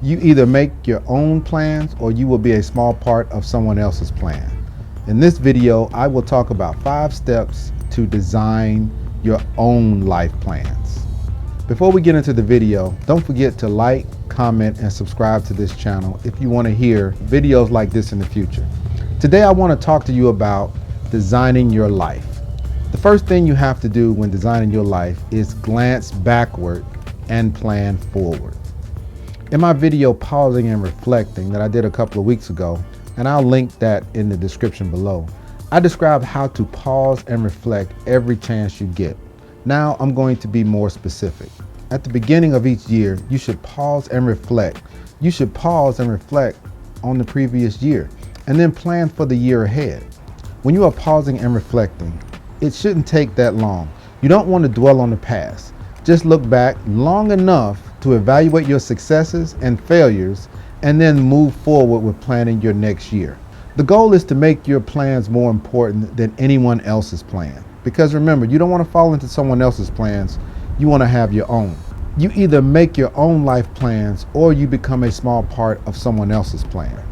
You either make your own plans or you will be a small part of someone else's plan. In this video, I will talk about 5 steps to design your own life plans. Before we get into the video, don't forget to like, comment, and subscribe to this channel if you want to hear videos like this in the future. Today, I want to talk to you about designing your life. The first thing you have to do when designing your life is glance backward and plan forward. In my video, Pausing and Reflecting, that I did a couple of weeks ago, and I'll link that in the description below, I describe how to pause and reflect every chance you get. Now I'm going to be more specific. At the beginning of each year, you should pause and reflect. You should pause and reflect on the previous year and then plan for the year ahead. When you are pausing and reflecting, it shouldn't take that long. You don't want to dwell on the past. Just look back long enough to evaluate your successes and failures and then move forward with planning your next year. The goal is to make your plans more important than anyone else's plan. Because remember, you don't want to fall into someone else's plans, you want to have your own. You either make your own life plans or you become a small part of someone else's plan.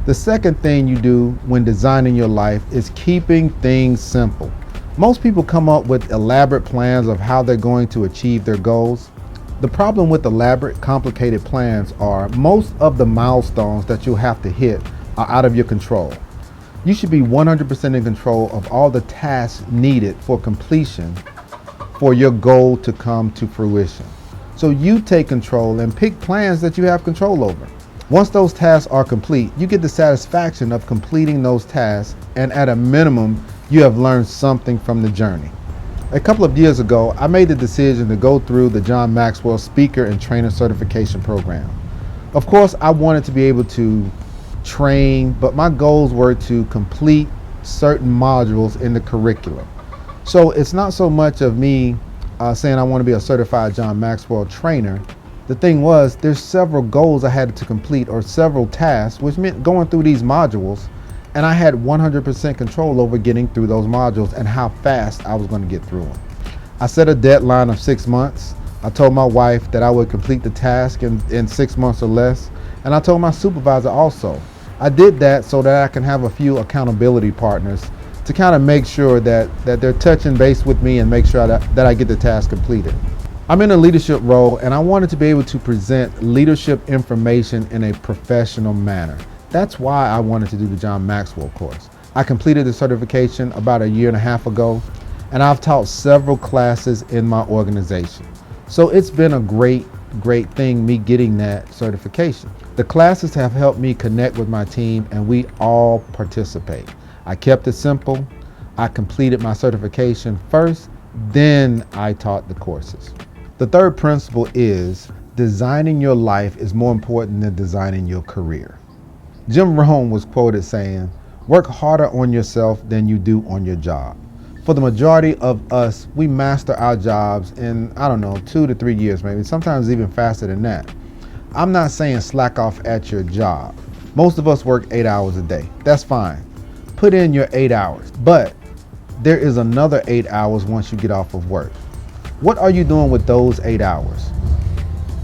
The second thing you do when designing your life is keeping things simple. Most people come up with elaborate plans of how they're going to achieve their goals. The problem with elaborate, complicated plans are most of the milestones that you'll have to hit are out of your control. You should be 100% in control of all the tasks needed for completion for your goal to come to fruition. So you take control and pick plans that you have control over. Once those tasks are complete, you get the satisfaction of completing those tasks, and at a minimum, you have learned something from the journey. A couple of years ago, I made the decision to go through the John Maxwell Speaker and Trainer Certification Program. Of course, I wanted to be able to train, but my goals were to complete certain modules in the curriculum. So it's not so much of me saying I want to be a certified John Maxwell trainer. The thing was, there's several goals I had to complete, or several tasks, which meant going through these modules, and I had 100% control over getting through those modules and how fast I was going to get through them. I set a deadline of 6 months. I told my wife that I would complete the task in 6 months or less, and I told my supervisor also. I did that so that I can have a few accountability partners to kind of make sure that they're touching base with me and make sure that I get the task completed. I'm in a leadership role, and I wanted to be able to present leadership information in a professional manner. That's why I wanted to do the John Maxwell course. I completed the certification about 1.5 years ago, and I've taught several classes in my organization. So it's been a great thing, me getting that certification. The classes have helped me connect with my team, and we all participate. I kept it simple. I completed my certification first, then I taught the courses. The third principle is designing your life is more important than designing your career. Jim Rome was quoted saying, "Work harder on yourself than you do on your job." For the majority of us, we master our jobs in, 2 to 3 years, maybe, sometimes even faster than that. I'm not saying slack off at your job. Most of us work 8 hours a day. That's fine. Put in your 8 hours, but there is another 8 hours once you get off of work. What are you doing with those 8 hours?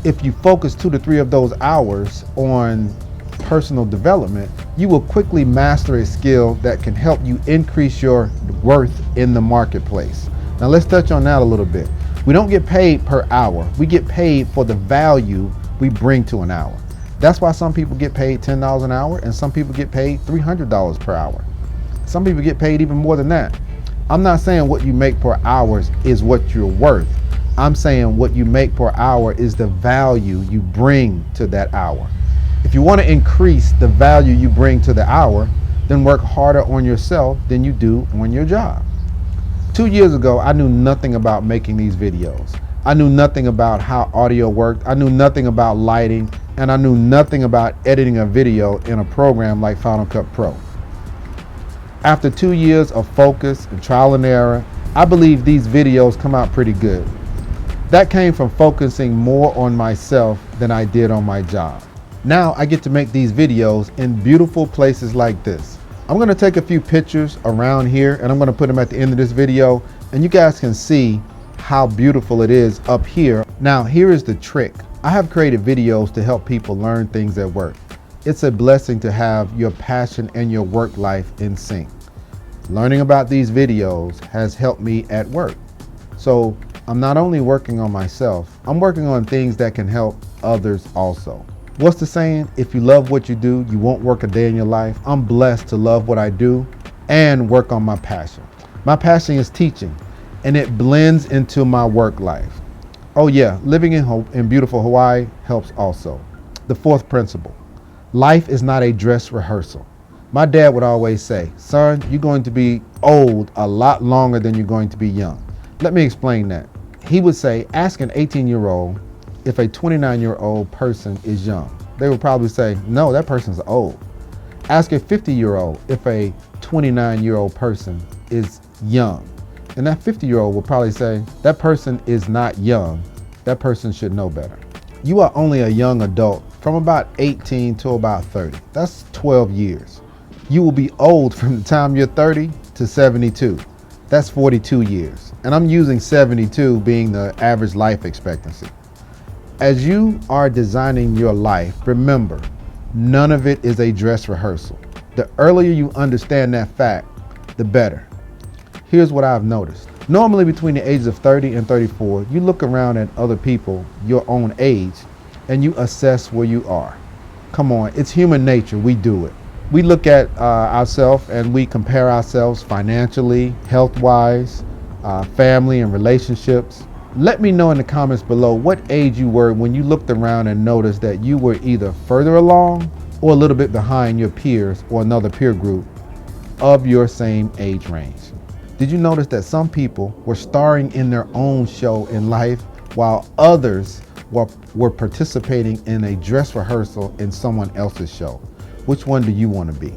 If you focus 2 to 3 of those hours on personal development, you will quickly master a skill that can help you increase your worth in the marketplace. Now let's touch on that a little bit. We don't get paid per hour. We get paid for the value we bring to an hour. That's why some people get paid $10 an hour and some people get paid $300 per hour. Some people get paid even more than that. I'm not saying what you make per hour is what you're worth. I'm saying what you make per hour is the value you bring to that hour. If you want to increase the value you bring to the hour, then work harder on yourself than you do on your job. 2 years ago, I knew nothing about making these videos. I knew nothing about how audio worked. I knew nothing about lighting, and I knew nothing about editing a video in a program like Final Cut Pro. After 2 years of focus and trial and error, I believe these videos come out pretty good. That came from focusing more on myself than I did on my job. Now I get to make these videos in beautiful places like this. I'm going to take a few pictures around here and I'm going to put them at the end of this video, and you guys can see how beautiful it is up here. Now here is the trick. I have created videos to help people learn things at work. It's a blessing to have your passion and your work life in sync. Learning about these videos has helped me at work. So I'm not only working on myself, I'm working on things that can help others also. What's the saying? If you love what you do, you won't work a day in your life. I'm blessed to love what I do and work on my passion. My passion is teaching, and it blends into my work life. Oh yeah, living in beautiful Hawaii helps also. The fourth principle, life is not a dress rehearsal. My dad would always say, son, you're going to be old a lot longer than you're going to be young. Let me explain that. He would say, ask an 18-year-old if a 29-year-old person is young. They would probably say, no, that person's old. Ask a 50-year-old if a 29-year-old person is young. And that 50-year-old will probably say, that person is not young. That person should know better. You are only a young adult from about 18 to about 30. That's 12 years. You will be old from the time you're 30 to 72. That's 42 years. And I'm using 72 being the average life expectancy. As you are designing your life, remember, none of it is a dress rehearsal. The earlier you understand that fact, the better. Here's what I've noticed. Normally between the ages of 30 and 34, you look around at other people your own age and you assess where you are. Come on, it's human nature, we do it. We look at ourselves and we compare ourselves financially, health-wise, family and relationships. Let me know in the comments below what age you were when you looked around and noticed that you were either further along or a little bit behind your peers or another peer group of your same age range. Did you notice that some people were starring in their own show in life while others were participating in a dress rehearsal in someone else's show? Which one do you want to be?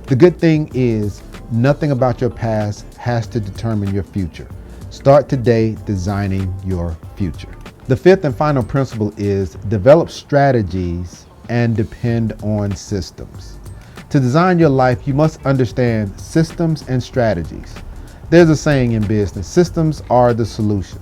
The good thing is nothing about your past has to determine your future. Start today designing your future. The fifth and final principle is develop strategies and depend on systems. To design your life, you must understand systems and strategies. There's a saying in business, systems are the solution.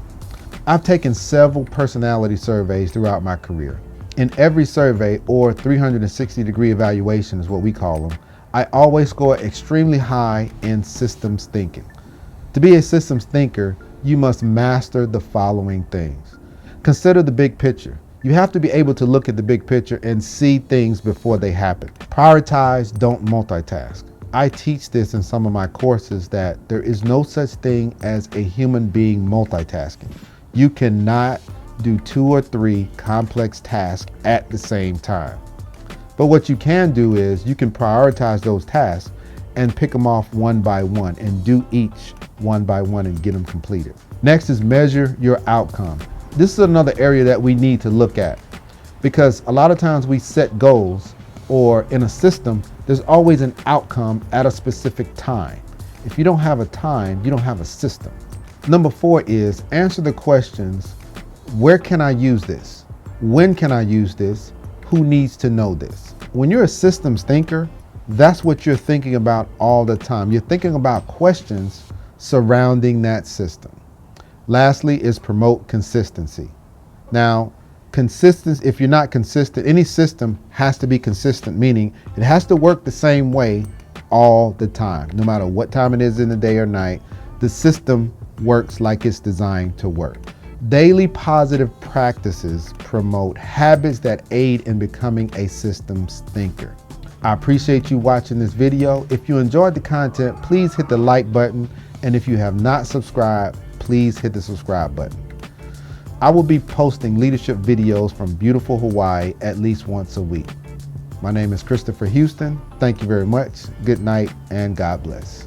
I've taken several personality surveys throughout my career. In every survey, or 360-degree evaluation is what we call them, I always score extremely high in systems thinking. To be a systems thinker, you must master the following things. Consider the big picture. You have to be able to look at the big picture and see things before they happen. Prioritize, don't multitask. I teach this in some of my courses that there is no such thing as a human being multitasking. You cannot do 2 or 3 complex tasks at the same time. But what you can do is you can prioritize those tasks and pick them off one by one and do each one by one and get them completed. Next is measure your outcome. This is another area that we need to look at because a lot of times we set goals, or in a system, there's always an outcome at a specific time. If you don't have a time, you don't have a system. Number 4 is answer the questions. Where can I use this? When can I use this? Who needs to know this? When you're a systems thinker, that's what you're thinking about all the time. You're thinking about questions surrounding that system. Lastly is promote consistency. Now, consistency, if you're not consistent, any system has to be consistent, meaning it has to work the same way all the time. No matter what time it is in the day or night, the system works like it's designed to work. Daily positive practices promote habits that aid in becoming a systems thinker. I appreciate you watching this video. If you enjoyed the content, please hit the like button. And if you have not subscribed, please hit the subscribe button. I will be posting leadership videos from beautiful Hawaii at least once a week. My name is Christopher Houston. Thank you very much. Good night and God bless.